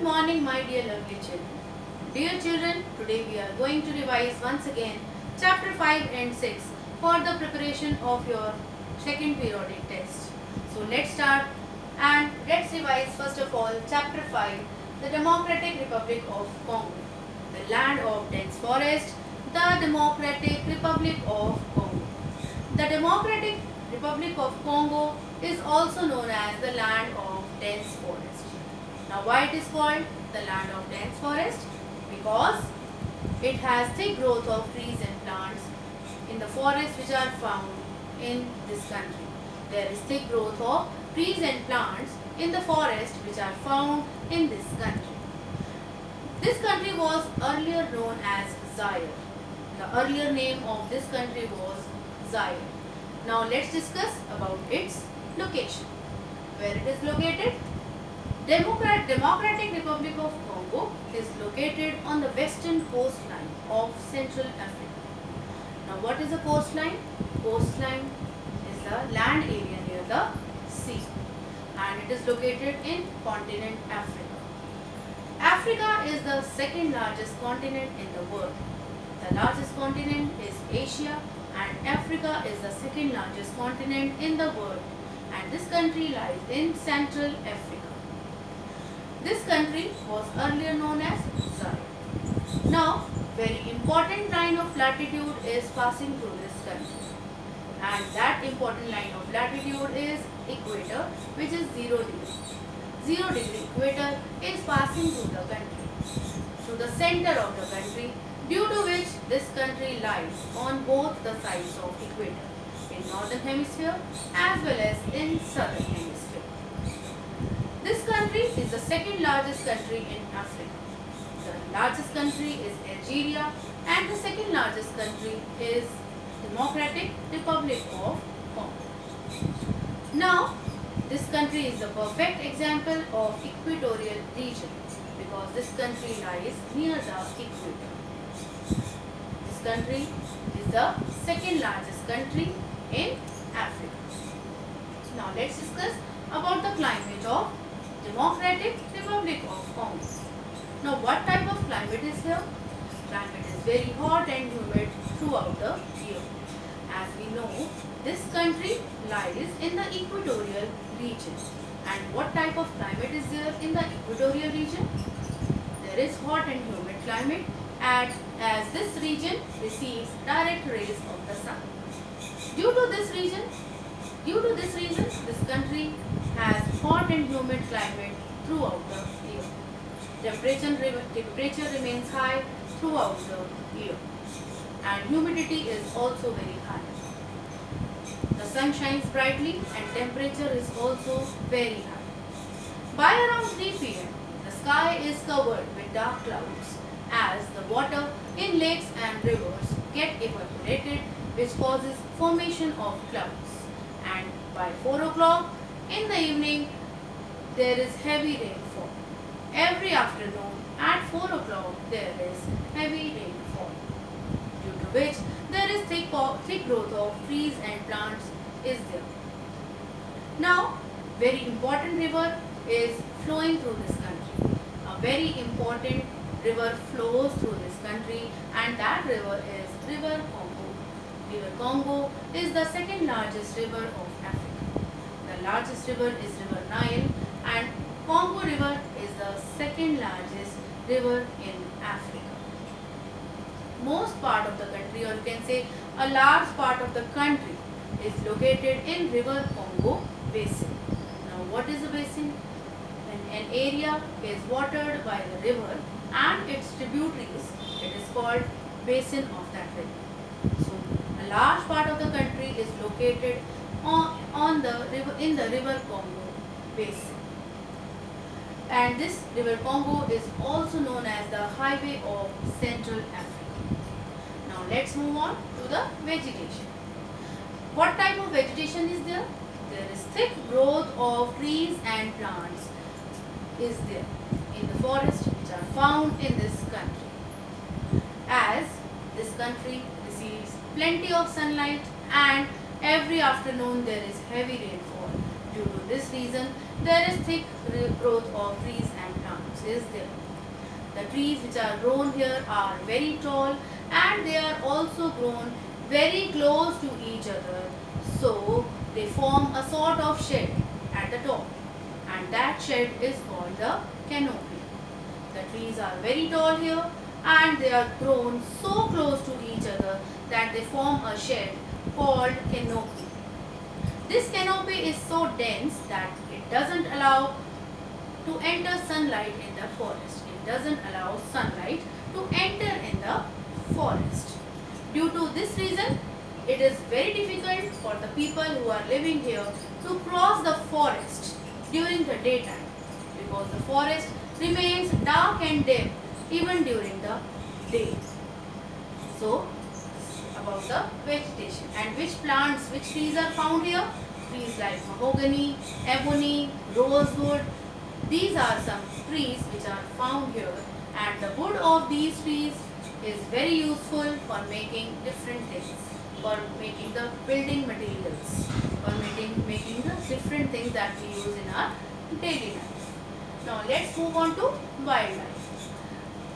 Good morning, my dear lovely children. Dear children, today we are going to revise once again chapter 5 and 6 for the preparation of your second periodic test. So let's start and let's revise first of all chapter 5, the Democratic Republic of Congo, the land of dense forest, the Democratic Republic of Congo. The Democratic Republic of Congo is also known as the land of dense forest. Now why it is called the land of dense forest? Because it has thick growth of trees and plants in the forests which are found in this country. There is thick growth of trees and plants in the forest which are found in this country. This country was earlier known as Zaire. The earlier name of this country was Zaire. Now let's discuss about its location. Where it is located? Democratic Republic of Congo is located on the western coastline of Central Africa. Now what is a coastline? Coastline is the land area near the sea and it is located in continent Africa. Africa is the second largest continent in the world. The largest continent is Asia and Africa is the second largest continent in the world, and this country lies in Central Africa. This country was earlier known as Zaire. Now, very important line of latitude is passing through this country, and that important line of latitude is equator, which is 0 degree. 0 degree equator is passing through the country, through the center of the country, due to which this country lies on both the sides of equator, in northern hemisphere as well as in southern hemisphere. This country is the second largest country in Africa. The largest country is Algeria and the second largest country is Democratic Republic of Congo. Now, this country is the perfect example of equatorial region because this country lies near the equator. This country is the second largest country in Africa. Now let's discuss about the climate of Democratic Republic of Congo. Now what type of climate is here? Climate is very hot and humid throughout the year. As we know, this country lies in the equatorial region. And what type of climate is there in the equatorial region? There is hot and humid climate as this region receives direct rays of the sun. Due to this reason, this country has hot and humid climate throughout the year. Temperature remains high throughout the year and humidity is also very high. The sun shines brightly and temperature is also very high. By around 3 p.m., the sky is covered with dark clouds as the water in lakes and rivers get evaporated, which causes formation of clouds. And by 4 o'clock in the evening, there is heavy rainfall. Every afternoon at 4 o'clock, there is heavy rainfall, due to which there is thick growth of trees and plants is there. Now, very important river is flowing through this country. A very important river flows through this country and that river is River Congo. River Congo is the second largest river of Africa. The largest river is River Nile and Congo River is the second largest river in Africa. Most part of the country, or you can say a large part of the country, is located in River Congo basin. Now what is a basin? When an area is watered by the river and its tributaries, it is called basin of that river. So a large part of the country is located on the river, in the River Congo basin. And this River Congo is also known as the highway of Central Africa. Now let's move on to the vegetation. What type of vegetation is there? There is thick growth of trees and plants is there in the forest which are found in this country. As this country receives plenty of sunlight and every afternoon there is heavy rainfall. Due to this reason, there is thick growth of trees and plants is there. The trees which are grown here are very tall and they are also grown very close to each other. So they form a sort of shed at the top, and that shed is called the canopy. The trees are very tall here and they are grown so close to each other that they form a shed called canopy. This canopy is so dense that it doesn't allow to enter sunlight in the forest. It doesn't allow sunlight to enter in the forest. Due to this reason, it is very difficult for the people who are living here to cross the forest during the daytime, because the forest remains dark and dim even during the day. So, about the vegetation and which plants, which trees are found here. Trees like mahogany, ebony, rosewood. These are some trees which are found here, and the wood of these trees is very useful for making different things, for making the building materials, for making the different things that we use in our daily life. Now let's move on to wildlife.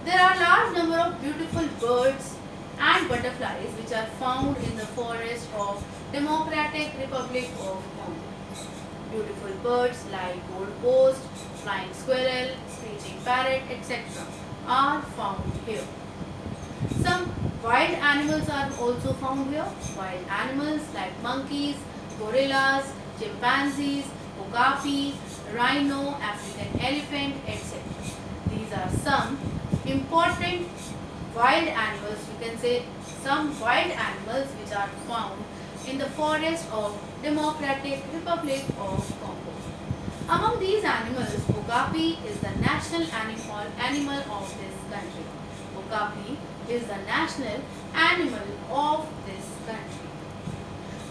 There are large number of beautiful birds and butterflies which are found in the forest of Democratic Republic of Congo. Beautiful birds like gold post, flying squirrel, screeching parrot, etc. are found here. Some wild animals are also found here. Wild animals like monkeys, gorillas, chimpanzees, okapi, rhino, African elephant, etc. These are some important wild animals, you can say some wild animals which are found in the forest of Democratic Republic of Congo. Among these animals, okapi is the national animal of this country. Okapi is the national animal of this country.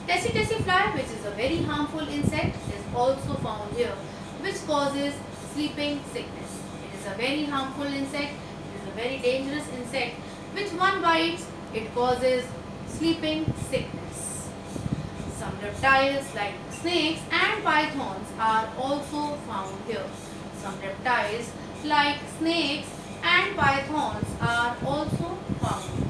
Tessi fly, which is a very harmful insect, is also found here, which causes sleeping sickness. It is a very harmful insect. It is a very dangerous insect, which one bites, it causes sleeping sickness. Some reptiles like snakes and pythons are also found here. Some reptiles like snakes and pythons are also found